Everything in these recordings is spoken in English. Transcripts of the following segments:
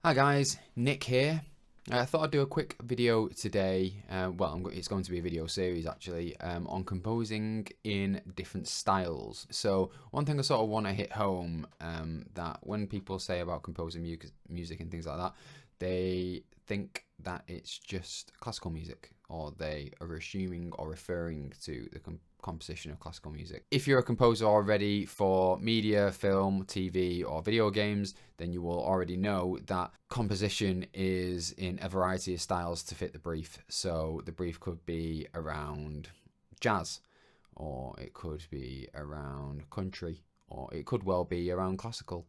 Hi guys, Nick here. I thought I'd do a quick video today, it's going to be a video series actually, on composing in different styles. So one thing I sort of want to hit home, that when people say about composing music and things like that, they think that it's just classical music, or they are assuming or referring to the composition of classical music. If you're a composer already for media, film, TV or video games, then you will already know that composition is in a variety of styles to fit the brief. So the brief could be around jazz, or it could be around country, or it could well be around classical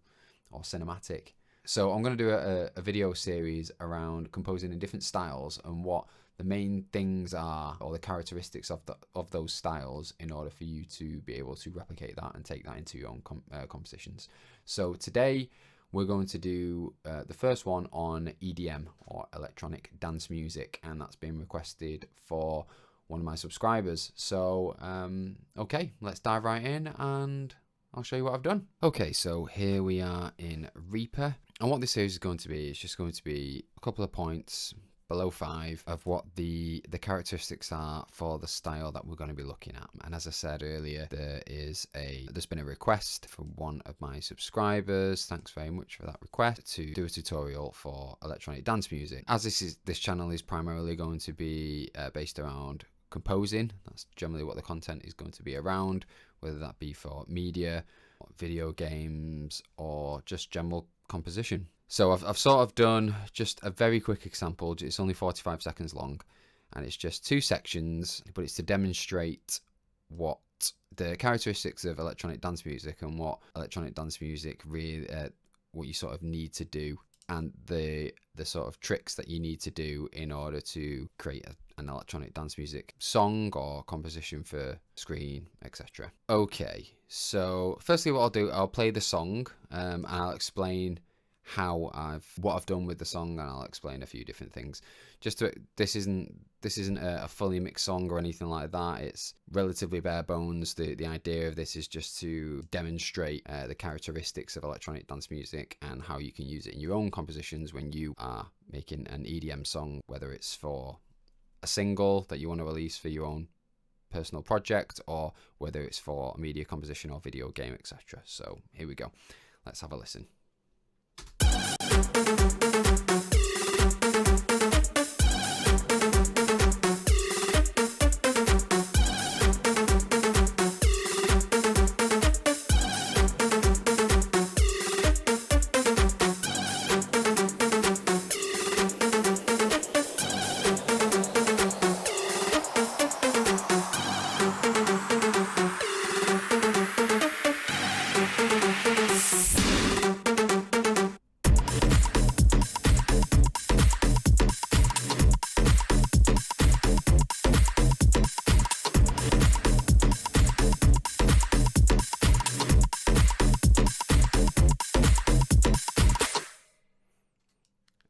or cinematic. So I'm going to do a video series around composing in different styles and what the main things are, or the characteristics of those styles, in order for you to be able to replicate that and take that into your own compositions. So today we're going to do the first one on EDM, or electronic dance music, and that's been requested for one of my subscribers. So okay, let's dive right in and I'll show you what I've done. Okay, so here we are in Reaper, and what this series is going to be is just going to be a couple of points below 5 of what the characteristics are for the style that we're going to be looking at. And as I said earlier, there's been a request from one of my subscribers, thanks very much for that request, to do a tutorial for electronic dance music. As this channel is primarily going to be based around composing, that's generally what the content is going to be around, whether that be for media, video games, or just general composition. So I've sort of done just a very quick example. It's only 45 seconds long, and it's just 2 sections, but it's to demonstrate what the characteristics of electronic dance music and what electronic dance music really, what you sort of need to do, and the sort of tricks that you need to do in order to create an electronic dance music song or composition for screen, etc. Okay, so firstly what I'll do, I'll play the song, and I'll explain what I've done with the song, and I'll explain a few different things. This isn't a fully mixed song or anything like that. It's relatively bare bones. The idea of this is just to demonstrate the characteristics of electronic dance music and how you can use it in your own compositions when you are making an EDM song, whether it's for a single that you want to release for your own personal project, or whether it's for a media composition or video game, etc. So here we go. Let's have a listen.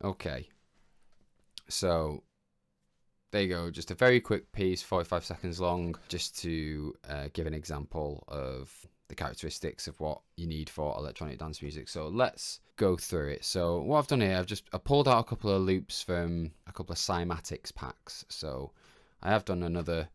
Okay, so there you go, just a very quick piece, 45 seconds long, just to give an example of the characteristics of what you need for electronic dance music. So let's go through it. So what I've done here, I pulled out a couple of loops from a couple of cymatics packs. So I have done another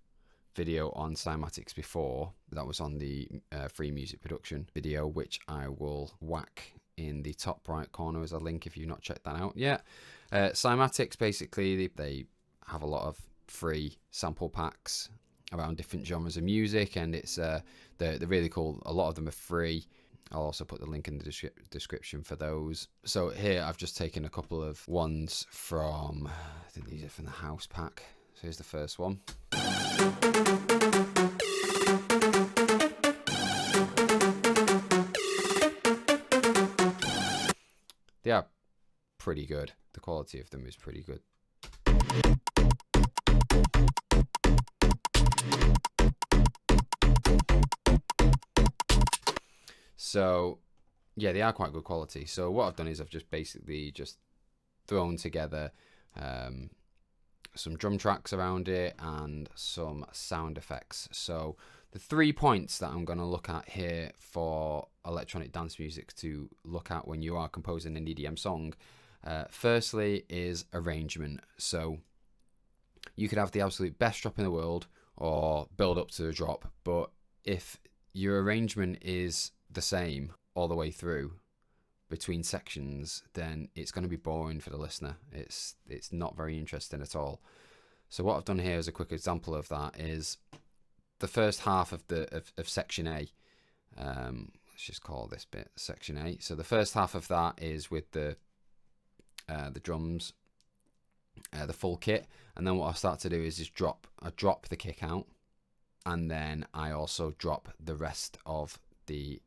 video on cymatics before, that was on the free music production video, which I will whack in the top right corner as a link if you've not checked that out yet. Cymatics, basically they have a lot of free sample packs around different genres of music, and they're really cool. A lot of them are free. I'll also put the link in the description for those. So here I've just taken a couple of ones from, I think these are from the house pack. So here's the first one. They are pretty good. The quality of them is pretty good. So yeah, they are quite good quality. So what I've done is I've just basically thrown together some drum tracks around it and some sound effects. So the 3 points that I'm going to look at here for electronic dance music to look at when you are composing an EDM song Firstly is arrangement. So you could have the absolute best drop in the world or build up to a drop, but if your arrangement is the same all the way through between sections, then it's going to be boring for the listener. It's not very interesting at all. So what I've done here as a quick example of that is the first half of section A. Let's just call this bit section A. So the first half of that is with the drums, the full kit, and then what I start to do is just drop the kick out, and then I also drop the rest of the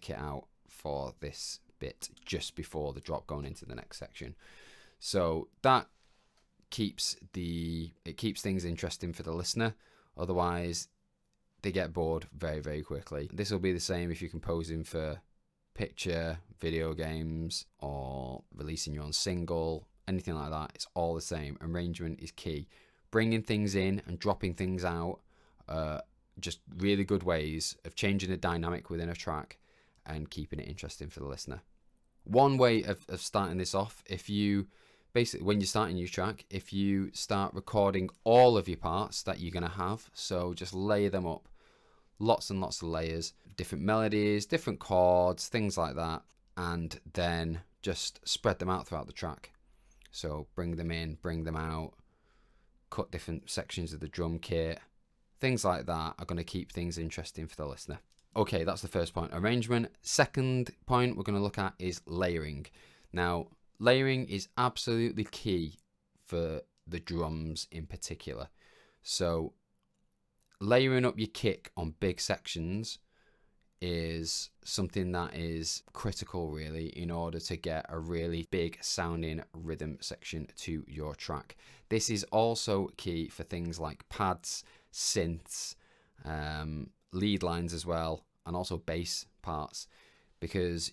kit out for this bit just before the drop going into the next section. So that keeps things interesting for the listener. Otherwise they get bored very, very quickly. This will be the same if you're composing for picture, video games, or releasing your own single, anything like that. It's all the same. Arrangement is key. Bringing things in and dropping things out, just really good ways of changing the dynamic within a track and keeping it interesting for the listener. One way of starting this off, if you basically, when you start a new track, if you start recording all of your parts that you're going to have, so just layer them up, lots and lots of layers, different melodies, different chords, things like that, and then just spread them out throughout the track. So bring them in, bring them out, cut different sections of the drum kit, things like that are going to keep things interesting for the listener. Okay, that's the first point, arrangement. Second point we're going to look at is layering. Now, layering is absolutely key for the drums in particular. So layering up your kick on big sections is something that is critical really in order to get a really big sounding rhythm section to your track. This is also key for things like pads, synths, lead lines as well, and also bass parts, because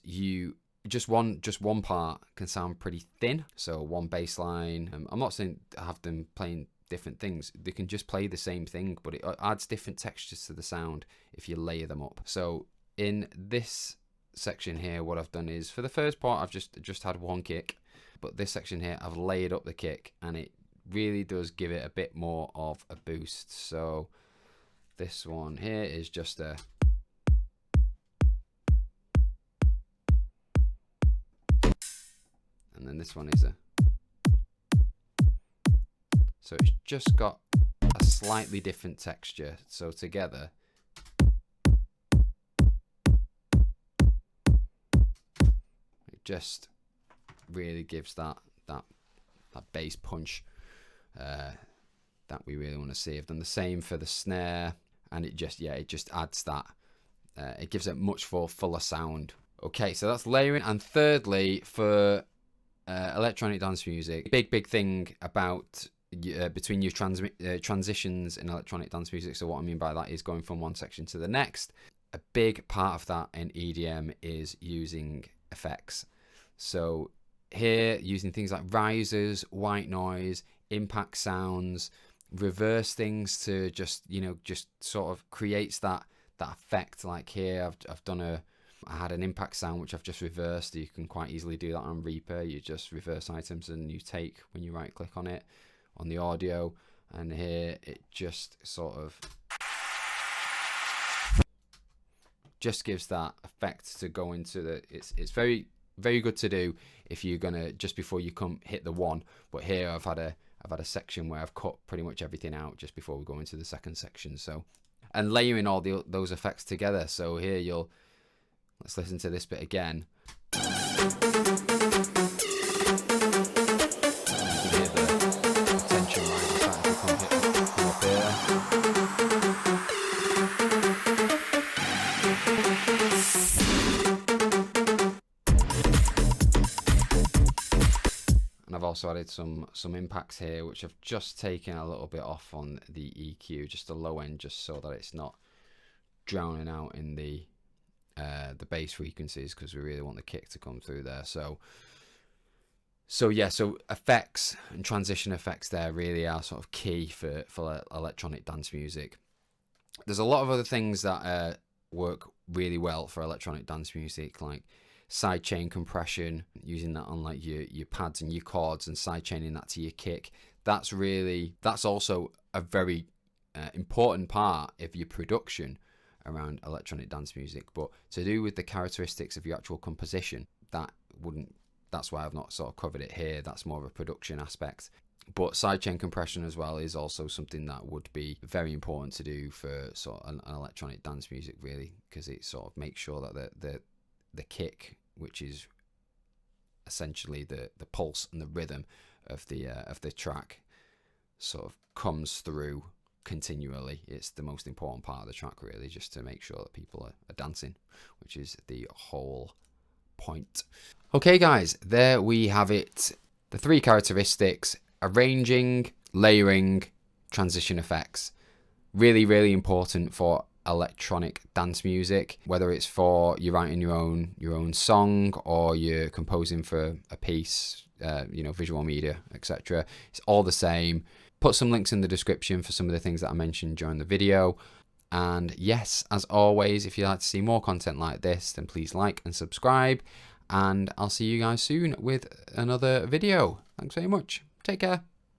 just one part can sound pretty thin. So one bass line, I'm not saying have them playing different things, they can just play the same thing, but it adds different textures to the sound if you layer them up. So in this section here, what I've done is, for the first part I've just had one kick, but this section here I've layered up the kick, and it really does give it a bit more of a boost. So this one here is just a, and then this one is a, so it's just got a slightly different texture. So together it just really gives that bass punch that we really want to see. I've done the same for the snare, and it just adds that, it gives it much fuller sound. Okay, so that's layering. And thirdly, for electronic dance music, big thing about between your transitions in electronic dance music. So what I mean by that is going from one section to the next. A big part of that in EDM is using effects. So here, using things like risers, white noise, impact sounds, reverse things to just sort of creates that effect. Like here I had an impact sound which I've just reversed. You can quite easily do that on Reaper. You just reverse items and you take when you right click on it on the audio, and here it just sort of just gives that effect to go into the, it's very, very good to do if you're gonna, just before you hit the one. But here I've had a section where I've cut pretty much everything out just before we go into the second section. So, and layering all those effects together. So here let's listen to this bit again. You can hear the tension rise starting to come up here. And I've also added some impacts here, which I've just taken a little bit off on the EQ, just the low end, just so that it's not drowning out in the bass frequencies, because we really want the kick to come through there. So yeah, so effects and transition effects there really are sort of key for electronic dance music. There's a lot of other things that work really well for electronic dance music, like sidechain compression, using that on like your pads and your chords and sidechaining that to your kick. That's also a very important part of your production around electronic dance music. But to do with the characteristics of your actual composition, that's why I've not sort of covered it here. That's more of a production aspect. But sidechain compression as well is also something that would be very important to do for sort of an electronic dance music, really, because it sort of makes sure that the kick, which is essentially the pulse and the rhythm of the track, sort of comes through continually. It's the most important part of the track, really, just to make sure that people are dancing, which is the whole point. Okay guys, there we have it. The 3 characteristics: arranging, layering, transition effects. Really, really important for electronic dance music, whether it's for you writing your own song or you're composing for a piece, visual media, etc. It's all the same. Put some links in the description for some of the things that I mentioned during the video. And yes, as always, if you'd like to see more content like this, then please like and subscribe. And I'll see you guys soon with another video. Thanks very much. Take care.